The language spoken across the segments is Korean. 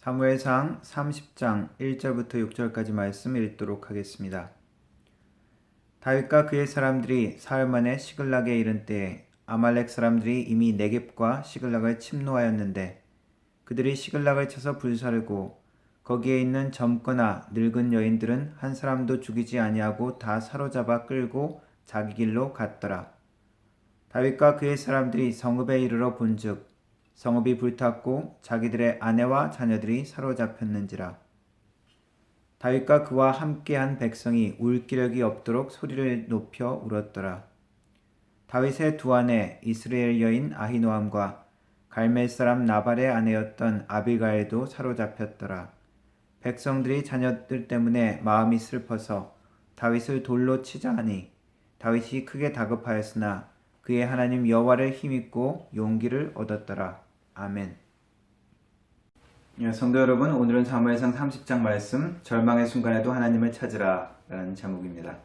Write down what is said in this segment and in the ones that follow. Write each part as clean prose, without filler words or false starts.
사무엘상 30장 1절부터 6절까지 말씀 읽도록 하겠습니다. 다윗과 그의 사람들이 사흘 만에 시글락에 이른 때에 아말렉 사람들이 이미 네겝과 시글락을 침노하였는데 그들이 시글락을 쳐서 불사르고 거기에 있는 젊거나 늙은 여인들은 한 사람도 죽이지 아니하고 다 사로잡아 끌고 자기 길로 갔더라. 다윗과 그의 사람들이 성읍에 이르러 본즉 성읍이 불탔고 자기들의 아내와 자녀들이 사로잡혔는지라. 다윗과 그와 함께한 백성이 울 기력이 없도록 소리를 높여 울었더라. 다윗의 두 아내 이스라엘 여인 아히노암과 갈멜 사람 나발의 아내였던 아비가일도 사로잡혔더라. 백성들이 자녀들 때문에 마음이 슬퍼서 다윗을 돌로 치자 하니 다윗이 크게 다급하였으나 그의 하나님 여호와를 힘입고 용기를 얻었더라. 아멘. 성도 여러분, 오늘은 사무엘상 30장 말씀 절망의 순간에도 하나님을 찾으라 라는 제목입니다.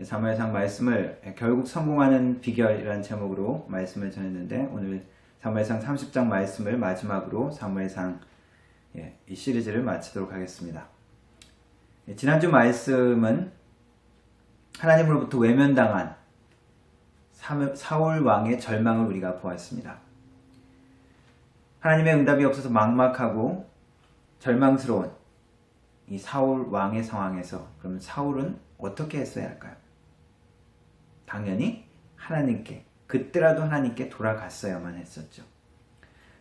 사무엘상 말씀을 결국 성공하는 비결이라는 제목으로 말씀을 전했는데 오늘 사무엘상 30장 말씀을 마지막으로 사무엘상 이 시리즈를 마치도록 하겠습니다. 지난주 말씀은 하나님으로부터 외면당한 사울 왕의 절망을 우리가 보았습니다. 하나님의 응답이 없어서 막막하고 절망스러운 이 사울 왕의 상황에서 그럼 사울은 어떻게 했어야 할까요? 당연히 하나님께, 그때라도 하나님께 돌아갔어야만 했었죠.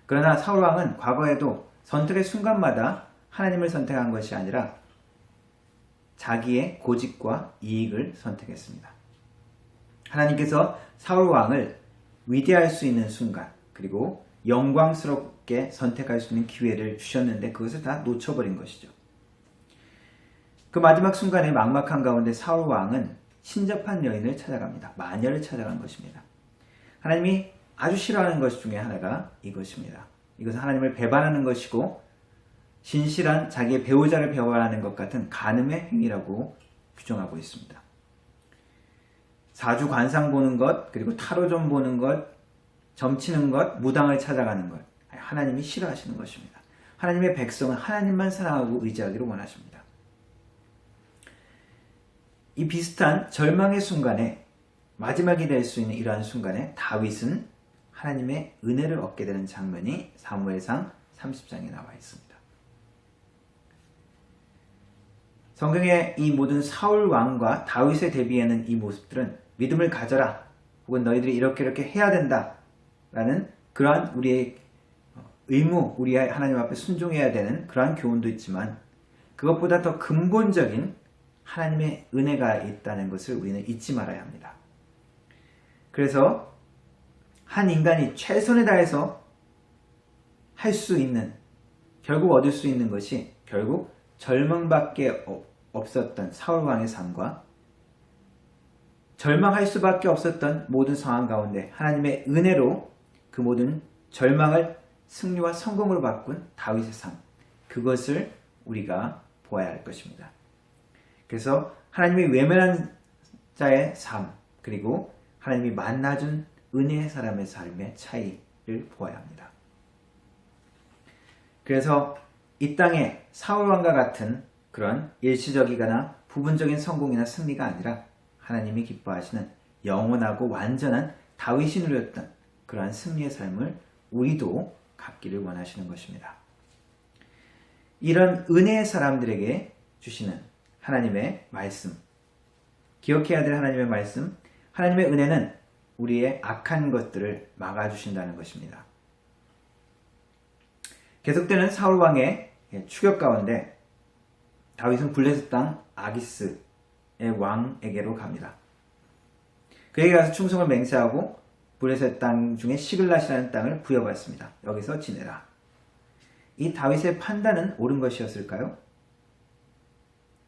그러나 사울 왕은 과거에도 선택의 순간마다 하나님을 선택한 것이 아니라 자기의 고집과 이익을 선택했습니다. 하나님께서 사울 왕을 위대할 수 있는 순간, 그리고 영광스럽게 선택할 수 있는 기회를 주셨는데 그것을 다 놓쳐버린 것이죠. 그 마지막 순간에 막막한 가운데 사울 왕은 신접한 여인을 찾아갑니다. 마녀를 찾아간 것입니다. 하나님이 아주 싫어하는 것 중에 하나가 이것입니다. 이것은 하나님을 배반하는 것이고 신실한 자기의 배우자를 배반하는 것 같은 간음의 행위라고 규정하고 있습니다. 사주 관상 보는 것, 그리고 타로점 보는 것, 점치는 것, 무당을 찾아가는 것, 하나님이 싫어하시는 것입니다. 하나님의 백성은 하나님만 사랑하고 의지하기를 원하십니다. 이 비슷한 절망의 순간에, 마지막이 될 수 있는 이러한 순간에 다윗은 하나님의 은혜를 얻게 되는 장면이 사무엘상 30장에 나와 있습니다. 성경의 이 모든 사울 왕과 다윗에 대비하는 이 모습들은 믿음을 가져라, 혹은 너희들이 이렇게 해야 된다 라는 그러한 우리의 의무, 우리의 하나님 앞에 순종해야 되는 그러한 교훈도 있지만 그것보다 더 근본적인 하나님의 은혜가 있다는 것을 우리는 잊지 말아야 합니다. 그래서 한 인간이 최선을 다해서 할 수 있는, 결국 얻을 수 있는 것이 결국 절망밖에 없었던 사울 왕의 삶과 절망할 수밖에 없었던 모든 상황 가운데 하나님의 은혜로 그 모든 절망을 승리와 성공으로 바꾼 다윗의 삶, 그것을 우리가 보아야 할 것입니다. 그래서 하나님이 외면한 자의 삶, 그리고 하나님이 만나준 은혜의 사람의 삶의 차이를 보아야 합니다. 그래서 이 땅에 사울왕과 같은 그런 일시적이거나 부분적인 성공이나 승리가 아니라 하나님이 기뻐하시는 영원하고 완전한 다윗이 누렸던 그러한 승리의 삶을 우리도 갖기를 원하시는 것입니다. 이런 은혜의 사람들에게 주시는 하나님의 말씀, 기억해야 될 하나님의 말씀, 하나님의 은혜는 우리의 악한 것들을 막아주신다는 것입니다. 계속되는 사울왕의 추격 가운데 다윗은 블레셋 땅 아기스의 왕에게로 갑니다. 그에게 가서 충성을 맹세하고 블레셋 땅 중에 시글랏이라는 땅을 부여받습니다. 여기서 지내라. 이 다윗의 판단은 옳은 것이었을까요?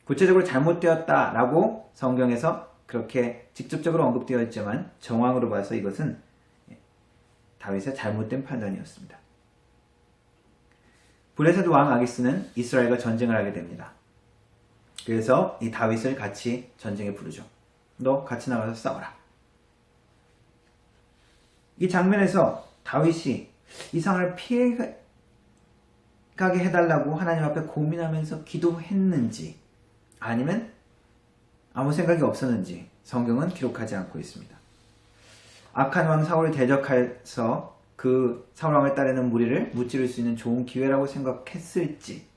구체적으로 잘못되었다라고 성경에서 그렇게 직접적으로 언급되어 있지만 정황으로 봐서 이것은 다윗의 잘못된 판단이었습니다. 블레셋 왕 아기스는 이스라엘과 전쟁을 하게 됩니다. 그래서 이 다윗을 같이 전쟁에 부르죠. 너 같이 나가서 싸워라. 이 장면에서 다윗이 이 상황을 가게 해달라고 하나님 앞에 고민하면서 기도했는지 아니면 아무 생각이 없었는지 성경은 기록하지 않고 있습니다. 악한 왕 사울을 대적해서 그 사울 왕을 따르는 무리를 무찌를 수 있는 좋은 기회라고 생각했을지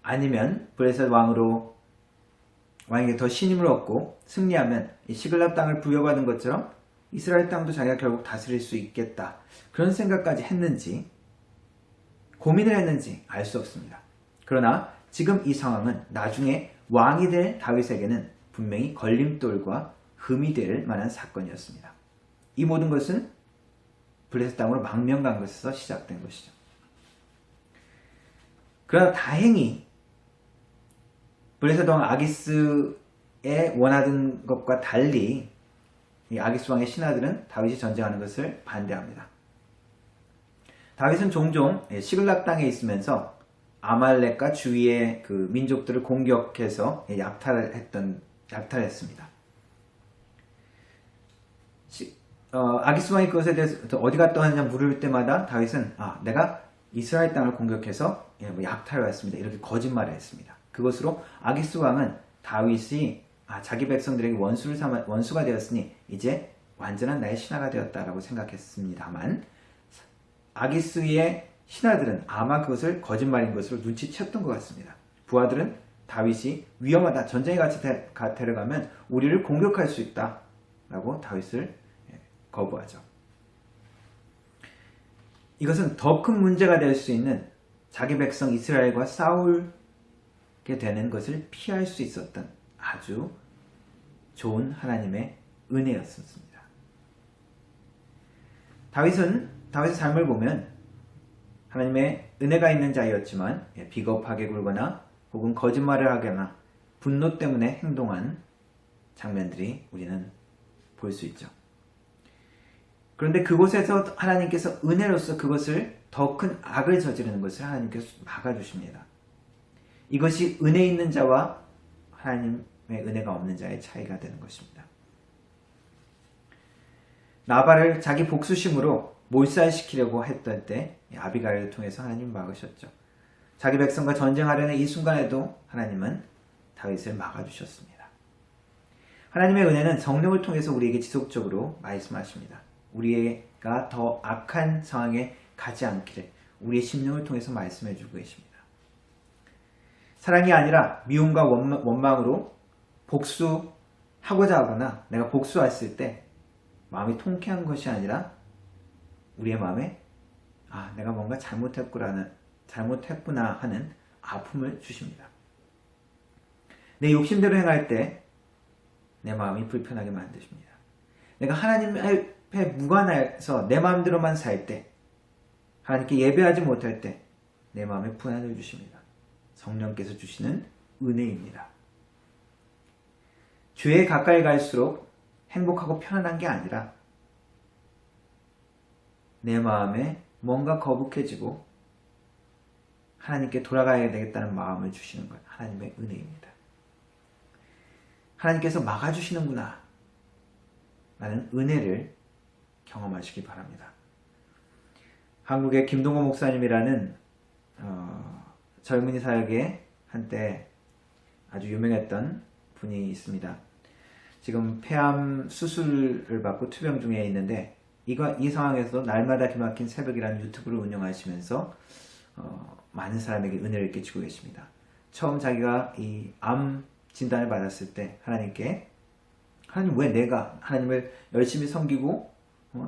아니면 블레셋 왕에게 더 신임을 얻고 승리하면 이 시글랍 땅을 부여받은 것처럼 이스라엘 땅도 자기가 결국 다스릴 수 있겠다 그런 생각까지 했는지 고민을 했는지 알 수 없습니다. 그러나 지금 이 상황은 나중에 왕이 될 다윗에게는 분명히 걸림돌과 흠이 될 만한 사건이었습니다. 이 모든 것은 블레셋 땅으로 망명 간 것에서 시작된 것이죠. 그러나 다행히 블레셋 왕 아기스의 원하던 것과 달리 이 아기스 왕의 신하들은 다윗이 전쟁하는 것을 반대합니다. 다윗은 종종 시글락 땅에 있으면서 아말렉과 주위의 그 민족들을 공격해서 약탈했습니다. 아기스 왕이 그것에 대해서 어디 갔다 왔느냐 물을 때마다 다윗은 내가 이스라엘 땅을 공격해서 약탈해 왔습니다. 이렇게 거짓말을 했습니다. 그것으로 아기스 왕은 다윗이 자기 백성들에게 원수가 되었으니 이제 완전한 나의 신하가 되었다라고 생각했습니다만 아기스의 신하들은 아마 그것을 거짓말인 것으로 눈치챘던 것 같습니다. 부하들은 다윗이 위험하다, 전쟁에 같이 데려가면 우리를 공격할 수 있다 라고 다윗을 거부하죠. 이것은 더 큰 문제가 될 수 있는 자기 백성 이스라엘과 싸우게 되는 것을 피할 수 있었던 아주 좋은 하나님의 은혜였습니다. 다윗의 삶을 보면 하나님의 은혜가 있는 자였지만 비겁하게 굴거나 혹은 거짓말을 하거나 분노 때문에 행동한 장면들이 우리는 볼 수 있죠. 그런데 그곳에서 하나님께서 은혜로서 그것을 더 큰 악을 저지르는 것을 하나님께서 막아주십니다. 이것이 은혜 있는 자와 하나님의 은혜가 없는 자의 차이가 되는 것입니다. 나발을 자기 복수심으로 몰살시키려고 했던 때 아비가일을 통해서 하나님 막으셨죠. 자기 백성과 전쟁하려는 이 순간에도 하나님은 다윗을 막아주셨습니다. 하나님의 은혜는 성령을 통해서 우리에게 지속적으로 말씀하십니다. 우리가 더 악한 상황에 가지 않기를 우리의 심령을 통해서 말씀해주고 계십니다. 사랑이 아니라 미움과 원망으로 복수하고자 하거나 내가 복수했을 때 마음이 통쾌한 것이 아니라 우리의 마음에 내가 뭔가 잘못했구나 하는 아픔을 주십니다. 내 욕심대로 행할 때 내 마음이 불편하게 만드십니다. 내가 하나님 앞에 무관해서 내 마음대로만 살 때, 하나님께 예배하지 못할 때 내 마음에 분한을 주십니다. 성령께서 주시는 은혜입니다. 주에 가까이 갈수록 행복하고 편안한 게 아니라 내 마음에 뭔가 거북해지고 하나님께 돌아가야 되겠다는 마음을 주시는 것, 하나님의 은혜입니다. 하나님께서 막아주시는구나 라는 은혜를 경험하시기 바랍니다. 한국의 김동호 목사님이라는 젊은이 사역에 한때 아주 유명했던 분이 있습니다. 지금 폐암 수술을 받고 투병 중에 있는데 이 상황에서 날마다 기막힌 새벽이라는 유튜브를 운영하시면서 많은 사람에게 은혜를 끼치고 계십니다. 처음 자기가 이 암 진단을 받았을 때 하나님 왜 내가 하나님을 열심히 섬기고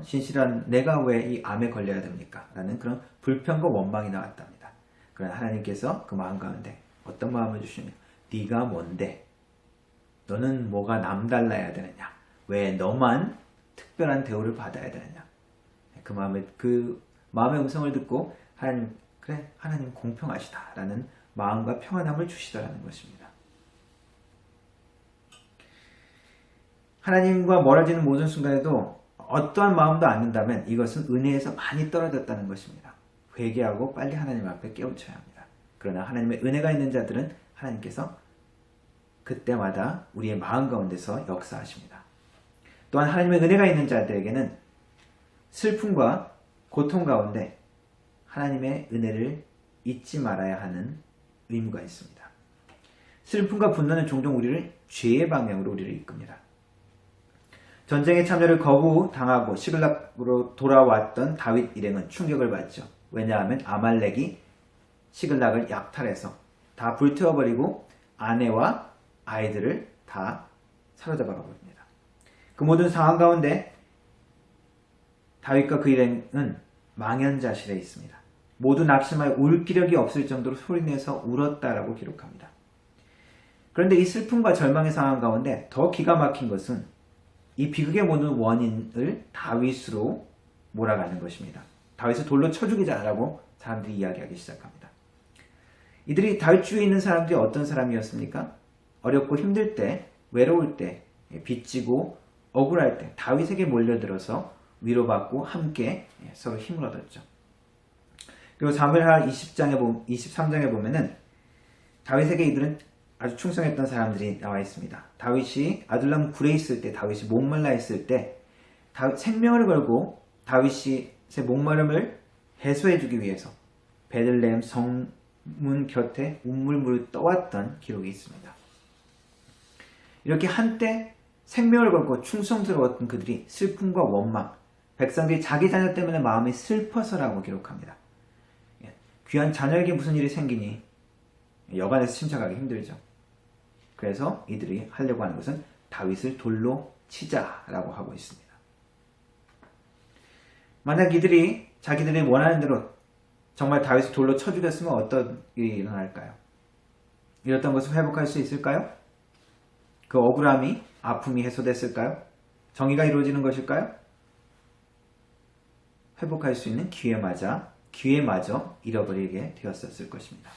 신실한 내가 왜 이 암에 걸려야 됩니까? 라는 그런 불평과 원망이 나왔답니다. 그러나 하나님께서 그 마음 가운데 어떤 마음을 주시냐? 네가 뭔데? 너는 뭐가 남달라야 되느냐? 왜 너만 특별한 대우를 받아야 되느냐? 그 마음의 음성을 듣고 하나님 공평하시다 라는 마음과 평안함을 주시더라는 것입니다. 하나님과 멀어지는 모든 순간에도 어떠한 마음도 않는다면 이것은 은혜에서 많이 떨어졌다는 것입니다. 회개하고 빨리 하나님 앞에 깨우쳐야 합니다. 그러나 하나님의 은혜가 있는 자들은 하나님께서 그때마다 우리의 마음 가운데서 역사하십니다. 또한 하나님의 은혜가 있는 자들에게는 슬픔과 고통 가운데 하나님의 은혜를 잊지 말아야 하는 의무가 있습니다. 슬픔과 분노는 종종 우리를 죄의 방향으로 우리를 이끕니다. 전쟁에 참여를 거부당하고 시글락으로 돌아왔던 다윗 일행은 충격을 받죠. 왜냐하면 아말렉이 시글락을 약탈해서 다 불태워버리고 아내와 아이들을 다 사로잡아 가버립니다. 그 모든 상황 가운데 다윗과 그 일행은 망연자실해 있습니다. 모두 낙심하여 울 기력이 없을 정도로 소리내서 울었다라고 기록합니다. 그런데 이 슬픔과 절망의 상황 가운데 더 기가 막힌 것은 이 비극의 모든 원인을 다윗으로 몰아가는 것입니다. 다윗을 돌로 쳐 죽이자라고 사람들이 이야기하기 시작합니다. 이들이 다윗 주위에 있는 사람들이 어떤 사람이었습니까? 어렵고 힘들 때, 외로울 때, 빚지고 억울할 때 다윗에게 몰려들어서 위로받고 함께 서로 힘을 얻었죠. 그리고 사무엘하 23장에 보면은 다윗에게 이들은 아주 충성했던 사람들이 나와 있습니다. 다윗이 아둘람 굴에 있을 때, 다윗이 목말라 있을 때 생명을 걸고 다윗의 목마름을 해소해주기 위해서 베들레헴 성문 곁에 우물물 떠왔던 기록이 있습니다. 이렇게 한때 생명을 걸고 충성스러웠던 그들이 슬픔과 원망, 백성들이 자기 자녀 때문에 마음이 슬퍼서라고 기록합니다. 귀한 자녀에게 무슨 일이 생기니 여간에서 침착하기 힘들죠. 그래서 이들이 하려고 하는 것은 다윗을 돌로 치자라고 하고 있습니다. 만약 이들이 자기들이 원하는 대로 정말 다윗을 돌로 쳐 죽였으면 어떤 일이 일어날까요? 이랬던 것을 회복할 수 있을까요? 그 억울함이, 아픔이 해소됐을까요? 정의가 이루어지는 것일까요? 회복할 수 있는 기회마저 잃어버리게 되었었을 것입니다.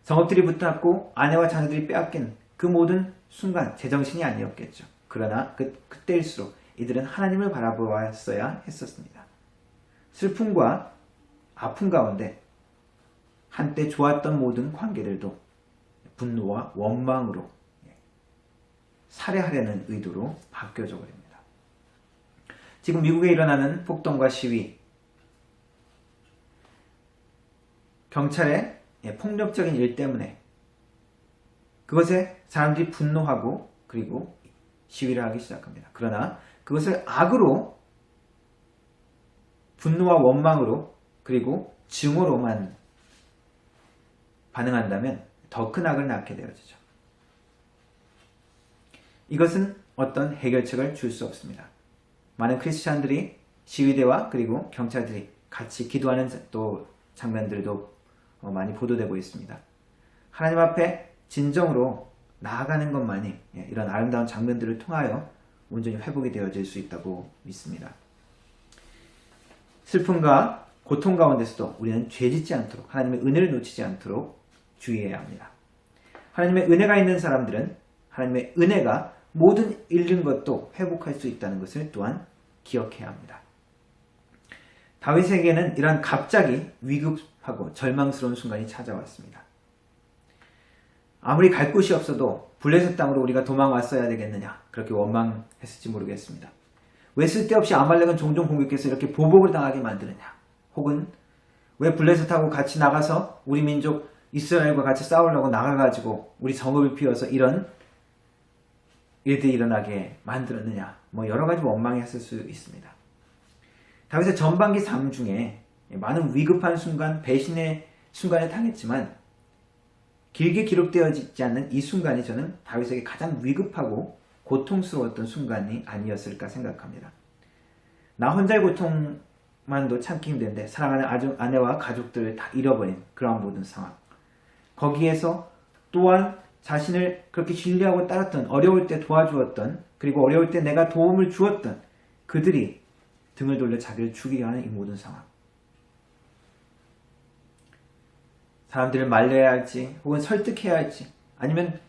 성읍들이 붙잡고 아내와 자녀들이 빼앗긴 그 모든 순간 제정신이 아니었겠죠. 그러나 그때일수록 이들은 하나님을 바라보았어야 했었습니다. 슬픔과 아픔 가운데 한때 좋았던 모든 관계들도 분노와 원망으로 살해하려는 의도로 바뀌어져 버립니다. 지금 미국에 일어나는 폭동과 시위, 경찰의 폭력적인 일 때문에 그것에 사람들이 분노하고 그리고 시위를 하기 시작합니다. 그러나 그것을 악으로 분노와 원망으로 그리고 증오로만 반응한다면 더 큰 악을 낳게 되어지죠. 이것은 어떤 해결책을 줄 수 없습니다. 많은 크리스찬들이 시위대와 그리고 경찰들이 같이 기도하는 또 장면들도 많이 보도되고 있습니다. 하나님 앞에 진정으로 나아가는 것만이 이런 아름다운 장면들을 통하여 온전히 회복이 되어질 수 있다고 믿습니다. 슬픔과 고통 가운데서도 우리는 죄짓지 않도록 하나님의 은혜를 놓치지 않도록 주의해야 합니다. 하나님의 은혜가 있는 사람들은 하나님의 은혜가 모든 잃는 것도 회복할 수 있다는 것을 또한 기억해야 합니다. 다윗에게는 이러한 갑자기 위급하고 절망스러운 순간이 찾아왔습니다. 아무리 갈 곳이 없어도 블레셋 땅으로 우리가 도망왔어야 되겠느냐 그렇게 원망했을지 모르겠습니다. 왜 쓸데없이 아말렉은 종종 공격해서 이렇게 보복을 당하게 만드느냐, 혹은 왜 블레셋하고 같이 나가서 우리 민족 이스라엘과 같이 싸우려고 나가가지고 우리 성읍을 피워서 이런 일들이 일어나게 만들었느냐, 여러 가지 원망했을 수 있습니다. 다윗의 전반기 삶 중에 많은 위급한 순간, 배신의 순간에 당했지만 길게 기록되어지지 않는 이 순간이 저는 다윗에게 가장 위급하고 고통스러웠던 순간이 아니었을까 생각합니다. 나 혼자의 고통만도 참기 힘든데 사랑하는 아내와 가족들을 다 잃어버린 그러한 모든 상황, 거기에서 또한 자신을 그렇게 신뢰하고 따랐던, 어려울 때 도와주었던, 그리고 어려울 때 내가 도움을 주었던 그들이 등을 돌려 자기를 죽이려 하는 이 모든 상황, 사람들을 말려야 할지 혹은 설득해야 할지, 아니면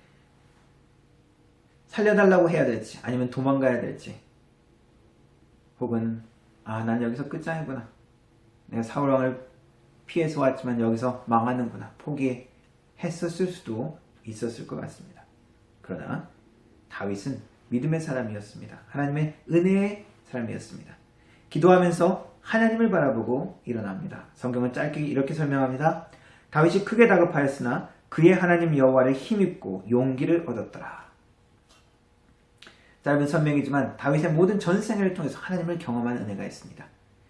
살려달라고 해야 될지, 아니면 도망가야 될지, 혹은 난 여기서 끝장이구나, 내가 사울왕을 피해서 왔지만 여기서 망하는구나, 포기했었을 수도 있었을 것 같습니다. 그러나 다윗은 믿음의 사람이었습니다. 하나님의 은혜의 사람이었습니다. 기도하면서 하나님을 바라보고 일어납니다. 성경은 짧게 이렇게 설명합니다. 다윗이 크게 다급하였으나 그의 하나님 여호와를 힘입고 용기를 얻었더라. 짧은 설명이지만 다윗의 모든 전생애를 통해서 하나님을 경험한 은혜가 있습니다.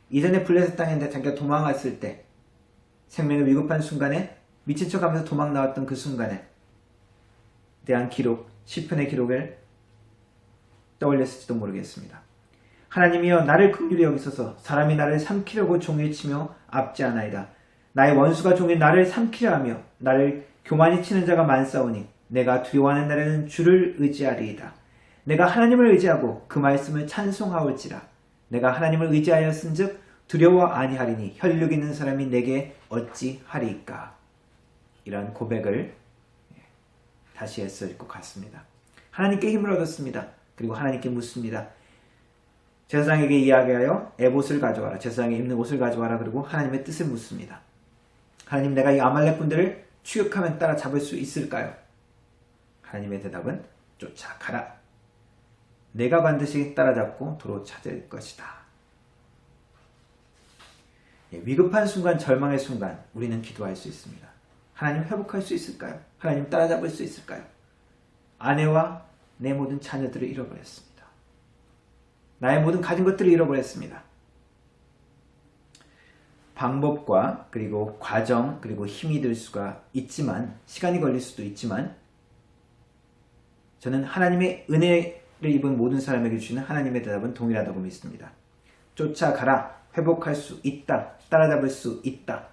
이전에 블레셋 땅인데 자기가 도망갔을 때 생명이 위급한 순간에 미친 척하면서 도망 나왔던 그 순간에 대한 기록, 시편의 기록을 떠올렸을지도 모르겠습니다. 하나님이여 나를 긍휼히 여기소서. 사람이 나를 삼키려고 종일 치며 압제하나이다. 나의 원수가 종일 나를 삼키려 하며 나를 교만히 치는 자가 많사오니 내가 두려워하는 날에는 주를 의지하리이다. 내가 하나님을 의지하고 그 말씀을 찬송하올지라. 내가 하나님을 의지하였은즉 두려워 아니하리니 혈육 있는 사람이 내게 어찌하리이까. 이런 고백을 다시 했을 것 같습니다. 하나님께 힘을 얻었습니다. 그리고 하나님께 묻습니다. 제사장에게 이야기하여 에봇을 가져와라. 제사장이 입는 옷을 가져와라. 그리고 하나님의 뜻을 묻습니다. 하나님, 내가 이 아말렉 분들을 추격하면 따라잡을 수 있을까요? 하나님의 대답은 쫓아가라. 내가 반드시 따라잡고 도로 찾을 것이다. 위급한 순간, 절망의 순간 우리는 기도할 수 있습니다. 하나님 회복할 수 있을까요? 하나님 따라잡을 수 있을까요? 아내와 내 모든 자녀들을 잃어버렸습니다. 나의 모든 가진 것들을 잃어버렸습니다. 방법과 그리고 과정 그리고 힘이 들 수가 있지만, 시간이 걸릴 수도 있지만, 저는 하나님의 은혜를 입은 모든 사람에게 주시는 하나님의 대답은 동일하다고 믿습니다. 쫓아가라. 회복할 수 있다. 따라잡을 수 있다.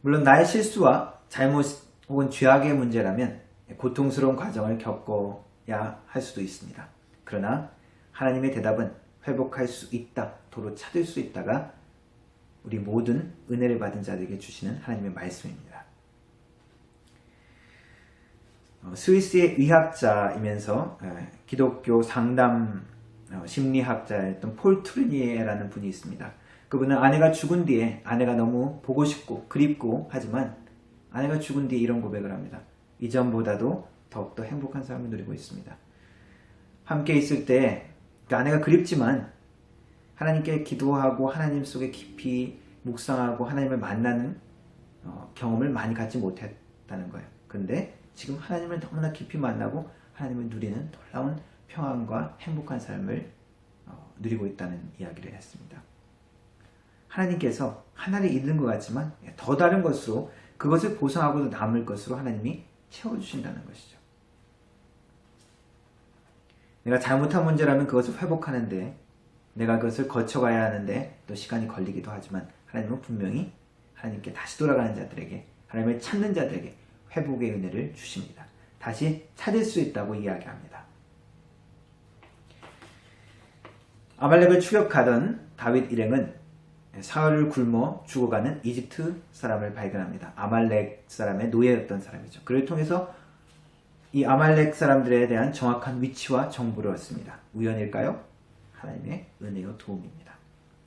물론 나의 실수와 잘못 혹은 죄악의 문제라면 고통스러운 과정을 겪어야 할 수도 있습니다. 그러나 하나님의 대답은 회복할 수 있다, 도로 찾을 수 있다가 우리 모든 은혜를 받은 자들에게 주시는 하나님의 말씀입니다. 스위스의 의학자이면서 기독교 상담 심리학자였던 폴 트루니에라는 분이 있습니다. 그분은 아내가 죽은 뒤에 아내가 너무 보고 싶고 그립고 하지만 아내가 죽은 뒤에 이런 고백을 합니다. 이전보다도 더욱더 행복한 삶을 누리고 있습니다. 함께 있을 때 그 아내가 그립지만 하나님께 기도하고 하나님 속에 깊이 묵상하고 하나님을 만나는 경험을 많이 갖지 못했다는 거예요. 그런데 지금 하나님을 너무나 깊이 만나고 하나님을 누리는 놀라운 평안과 행복한 삶을 누리고 있다는 이야기를 했습니다. 하나님께서 하나를 잃는 것 같지만 더 다른 것으로 그것을 보상하고도 남을 것으로 하나님이 채워주신다는 것이죠. 내가 잘못한 문제라면 그것을 회복하는데 내가 그것을 거쳐가야 하는데 또 시간이 걸리기도 하지만 하나님은 분명히 하나님께 다시 돌아가는 자들에게, 하나님을 찾는 자들에게 회복의 은혜를 주십니다. 다시 찾을 수 있다고 이야기합니다. 아말렉을 추격하던 다윗 일행은 사흘을 굶어 죽어가는 이집트 사람을 발견합니다. 아말렉 사람의 노예였던 사람이죠. 그를 통해서 이 아말렉 사람들에 대한 정확한 위치와 정보를 얻습니다. 우연일까요? 하나님의 은혜와 도움입니다.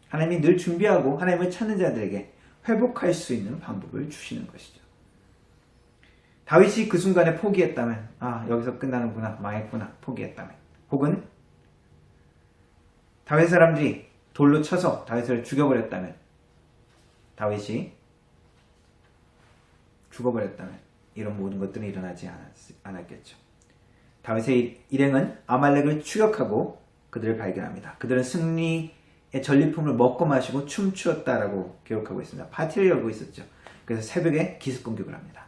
하나님이 늘 준비하고 하나님을 찾는 자들에게 회복할 수 있는 방법을 주시는 것이죠. 다윗이 그 순간에 포기했다면, 여기서 끝나는구나, 망했구나, 포기했다면, 혹은 다윗 사람들이 돌로 쳐서 다윗을 죽여버렸다면, 다윗이 죽어버렸다면 이런 모든 것들은 일어나지 않았겠죠. 다윗의 일행은 아말렉을 추격하고 그들을 발견합니다. 그들은 승리의 전리품을 먹고 마시고 춤추었다라고 기록하고 있습니다. 파티를 열고 있었죠. 그래서 새벽에 기습 공격을 합니다.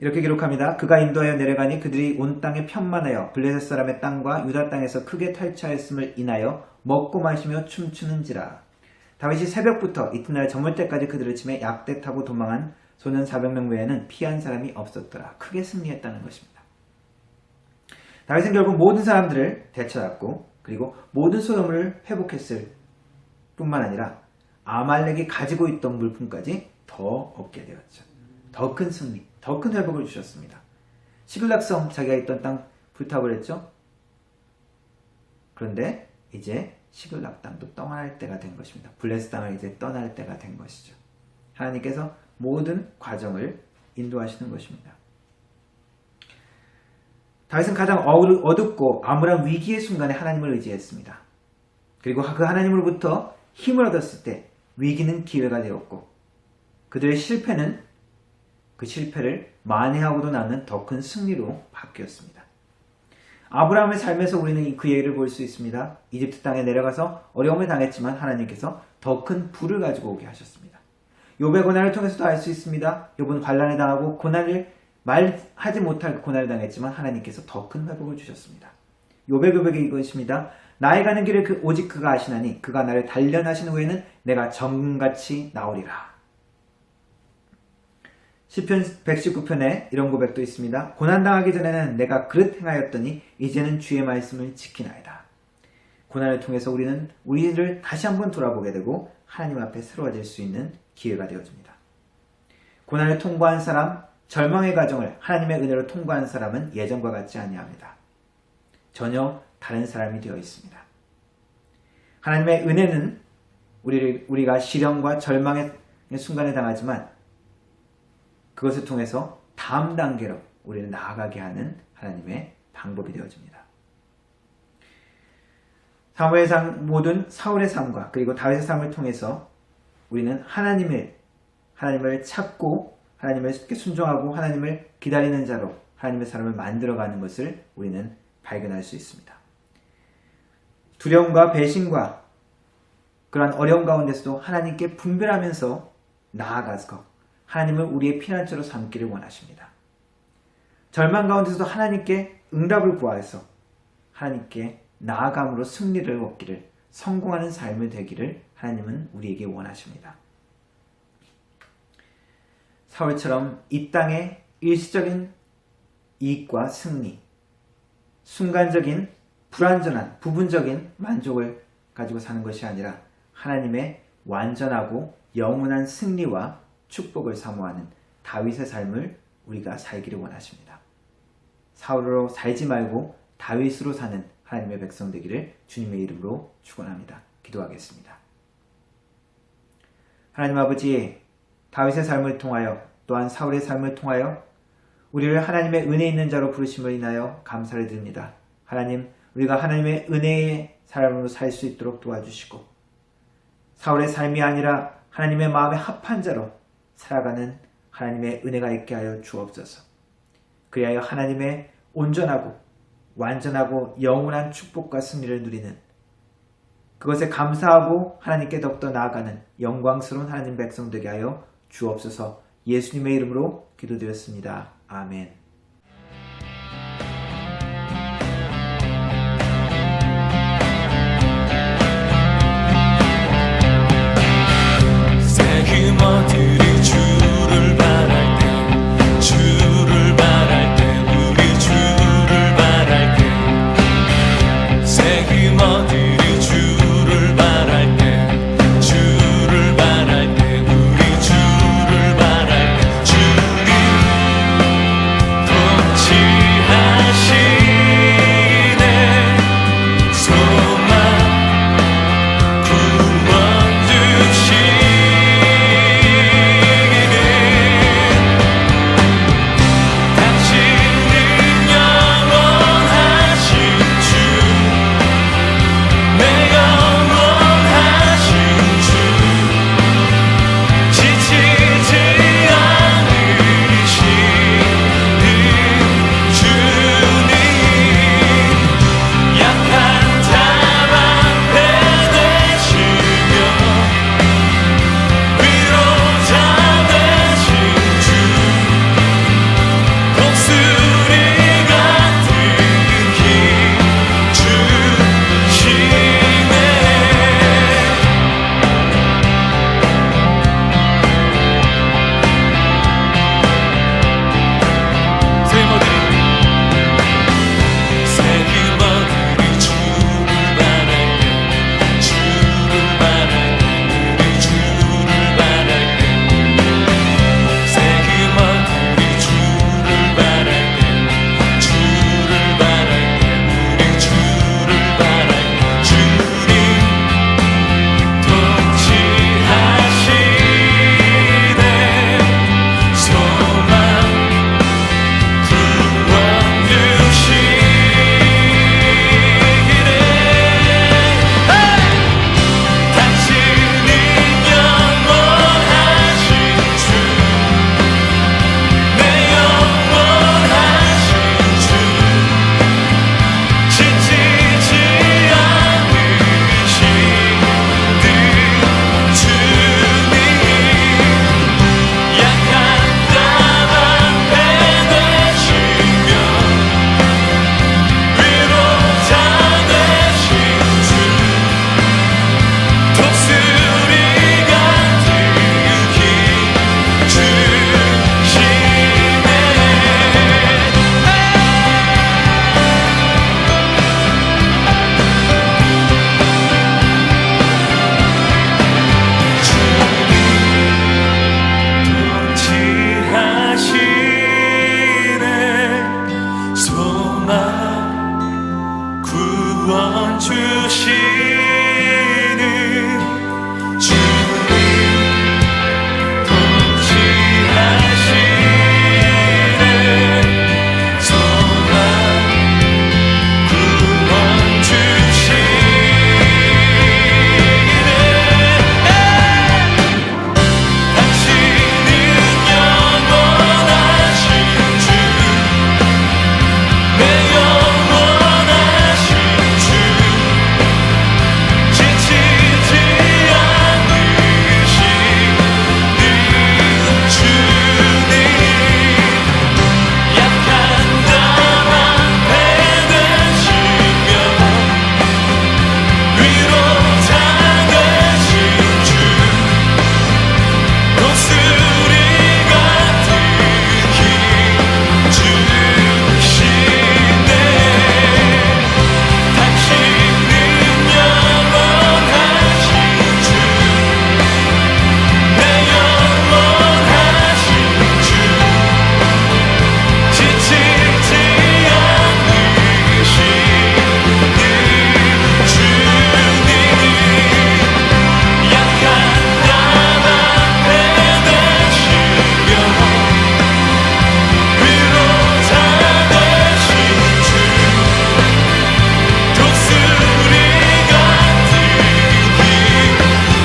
이렇게 기록합니다. 그가 인도하여 내려가니 그들이 온 땅에 편만하여 블레셋 사람의 땅과 유다 땅에서 크게 탈취하였음을 인하여 먹고 마시며 춤추는지라. 다윗이 새벽부터 이튿날 저물 때까지 그들을 치매 약대 타고 도망한 소년 400명 외에는 피한 사람이 없었더라. 크게 승리했다는 것입니다. 다윗은 결국 모든 사람들을 되찾았고 그리고 모든 소유물을 회복했을 뿐만 아니라 아말렉이 가지고 있던 물품까지 더 얻게 되었죠. 더 큰 승리, 더 큰 회복을 주셨습니다. 시글락성, 자기가 있던 땅 불타버렸죠. 그런데 이제 시글락 땅도 떠날 때가 된 것입니다. 블레셋 땅을 이제 떠날 때가 된 것이죠. 하나님께서 모든 과정을 인도하시는 것입니다. 다윗은 가장 어둡고 암울한 위기의 순간에 하나님을 의지했습니다. 그리고 그 하나님으로부터 힘을 얻었을 때 위기는 기회가 되었고 그들의 실패는 그 실패를 만회하고도 남는 더 큰 승리로 바뀌었습니다. 아브라함의 삶에서 우리는 그 예를 볼 수 있습니다. 이집트 땅에 내려가서 어려움을 당했지만 하나님께서 더 큰 부를 가지고 오게 하셨습니다. 욥의 고난을 통해서도 알 수 있습니다. 욥은 환난을 당하고 고난을 말하지 못할 고난을 당했지만 하나님께서 더 큰 회복을 주셨습니다. 욥의 고백이 이것입니다. 나의 가는 길을 오직 그가 아시나니 그가 나를 단련하신 후에는 내가 정금같이 나오리라. 시편 119편에 이런 고백도 있습니다. 고난당하기 전에는 내가 그릇 행하였더니 이제는 주의 말씀을 지키나이다. 고난을 통해서 우리는 우리를 다시 한번 돌아보게 되고 하나님 앞에 새로워질 수 있는 기회가 되어집니다. 고난을 통과한 사람, 절망의 과정을 하나님의 은혜로 통과한 사람은 예전과 같지 아니합니다. 전혀 다른 사람이 되어 있습니다. 하나님의 은혜는 우리가 시련과 절망의 순간에 당하지만 그것을 통해서 다음 단계로 우리를 나아가게 하는 하나님의 방법이 되어집니다. 사무엘상 모든 사울의 삶과 그리고 다윗의 삶을 통해서 우리는 하나님을 찾고 하나님을 순종하고 하나님을 기다리는 자로 하나님의 사람을 만들어가는 것을 우리는 발견할 수 있습니다. 두려움과 배신과 그러한 어려움 가운데서도 하나님께 분별하면서 나아가서 하나님을 우리의 피난처로 삼기를 원하십니다. 절망 가운데서도 하나님께 응답을 구하여서 하나님께 나아감으로 승리를 얻기를 성공하는 삶이 되기를 하나님은 우리에게 원하십니다. 사울처럼 이 땅의 일시적인 이익과 승리, 순간적인 불완전한 부분적인 만족을 가지고 사는 것이 아니라 하나님의 완전하고 영원한 승리와 축복을 사모하는 다윗의 삶을 우리가 살기를 원하십니다. 사울로 살지 말고 다윗으로 사는 하나님의 백성 되기를 주님의 이름으로 축원합니다. 기도하겠습니다. 하나님 아버지, 다윗의 삶을 통하여 또한 사울의 삶을 통하여 우리를 하나님의 은혜 있는 자로 부르심을 인하여 감사를 드립니다. 하나님, 우리가 하나님의 은혜의 사람으로 살 수 있도록 도와주시고 사울의 삶이 아니라 하나님의 마음에 합한 자로 살아가는 하나님의 은혜가 있게 하여 주옵소서. 그리하여 하나님의 온전하고 완전하고 영원한 축복과 승리를 누리는 그것에 감사하고 하나님께 더욱더 나아가는 영광스러운 하나님 백성 되게 하여 주옵소서. 예수님의 이름으로 기도드렸습니다. 아멘. 새그머들이 주를 바랄 때 주를 바랄 때 우리 주를 바랄 때 새그머들이 주를 바랄 때 주를 바랄 때 우리 주를 바랄 때 주님 통치하시네 소망 구원 주시 내 주님 통치하시네 소망 구원 주시네 당신은 영원하신 주 내 영원하신 주 지치지 않으시는 주님 약한 자 앞에 되시며 위로자 되신 주 독수리 같은 힘 주시네 당신은 영원하신 주 내 영원하신 주 지치지 않으시는 주님 약한 자 앞에 되시며 위로자 되신 주 독수리 같은 힘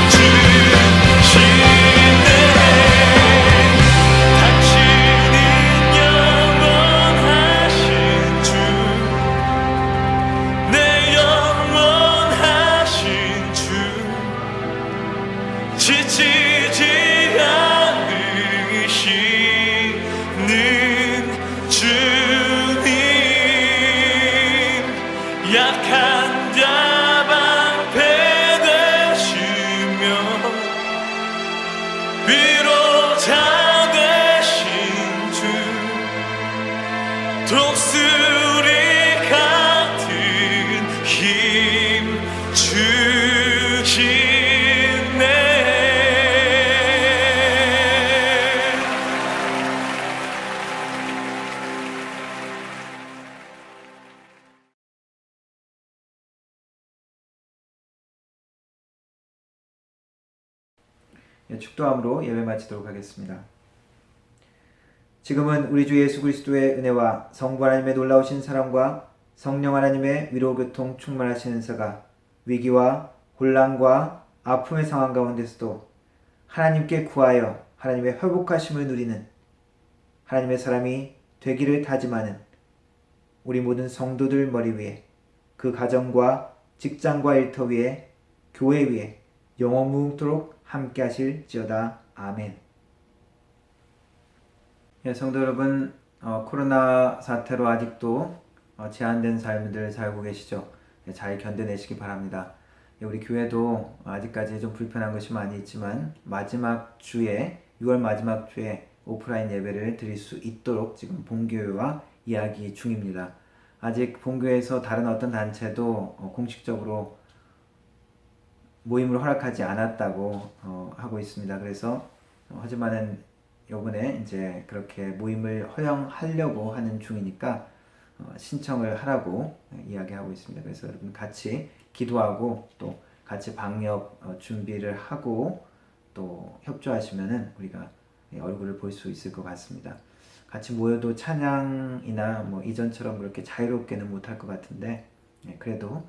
주시네 당신은 영원하신 주 내 영원하신 주 지치지 않으시는 주님 약한 자 방패 되시며 위로자 되신 주 독수리 같은 힘 주시네 축도함으로 예배 마치도록 하겠습니다. 지금은 우리 주 예수 그리스도의 은혜와 성부 하나님의 놀라우신 사랑과 성령 하나님의 위로 교통 충만하신 은사가 위기와 혼란과 아픔의 상황 가운데서도 하나님께 구하여 하나님의 회복하심을 누리는 하나님의 사람이 되기를 다짐하는 우리 모든 성도들 머리 위에 그 가정과 직장과 일터 위에 교회 위에 영원 무궁토록 함께 하실지어다. 아멘. 성도 여러분, 코로나 사태로 아직도 제한된 삶들 살고 계시죠? 잘 견뎌내시기 바랍니다. 우리 교회도 아직까지 좀 불편한 것이 많이 있지만 마지막 주에 6월 마지막 주에 오프라인 예배를 드릴 수 있도록 지금 본교회와 이야기 중입니다. 아직 본교회에서 다른 어떤 단체도 공식적으로 모임을 허락하지 않았다고 하고 있습니다. 그래서 하지만은 요번에 이제 그렇게 모임을 허용하려고 하는 중이니까 신청을 하라고 이야기하고 있습니다. 그래서 여러분 같이 기도하고 또 같이 방역 준비를 하고 또 협조하시면은 우리가 얼굴을 볼 수 있을 것 같습니다. 같이 모여도 찬양이나 뭐 이전처럼 그렇게 자유롭게는 못할 것 같은데 그래도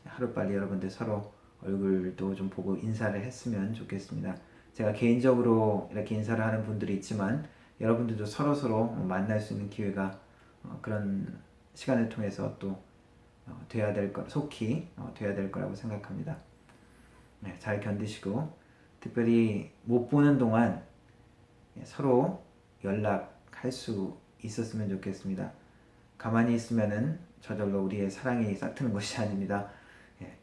하루빨리 여러분들 서로 얼굴도 좀 보고 인사를 했으면 좋겠습니다. 제가 개인적으로 이렇게 인사를 하는 분들이 있지만 여러분들도 서로서로 만날 수 있는 기회가 그런 시간을 통해서 또 돼야 될 거, 속히 돼야 될 거라고 생각합니다. 네, 잘 견디시고 특별히 못 보는 동안 서로 연락할 수 있었으면 좋겠습니다. 가만히 있으면은 저절로 우리의 사랑이 싹트는 것이 아닙니다.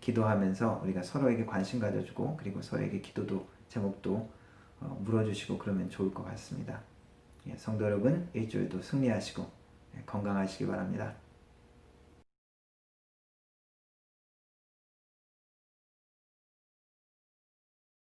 기도하면서 우리가 서로에게 관심 가져주고 그리고 서로에게 기도도 제목도 물어주시고 그러면 좋을 것 같습니다. 성도 여러분, 일주일도 승리하시고 건강하시기 바랍니다.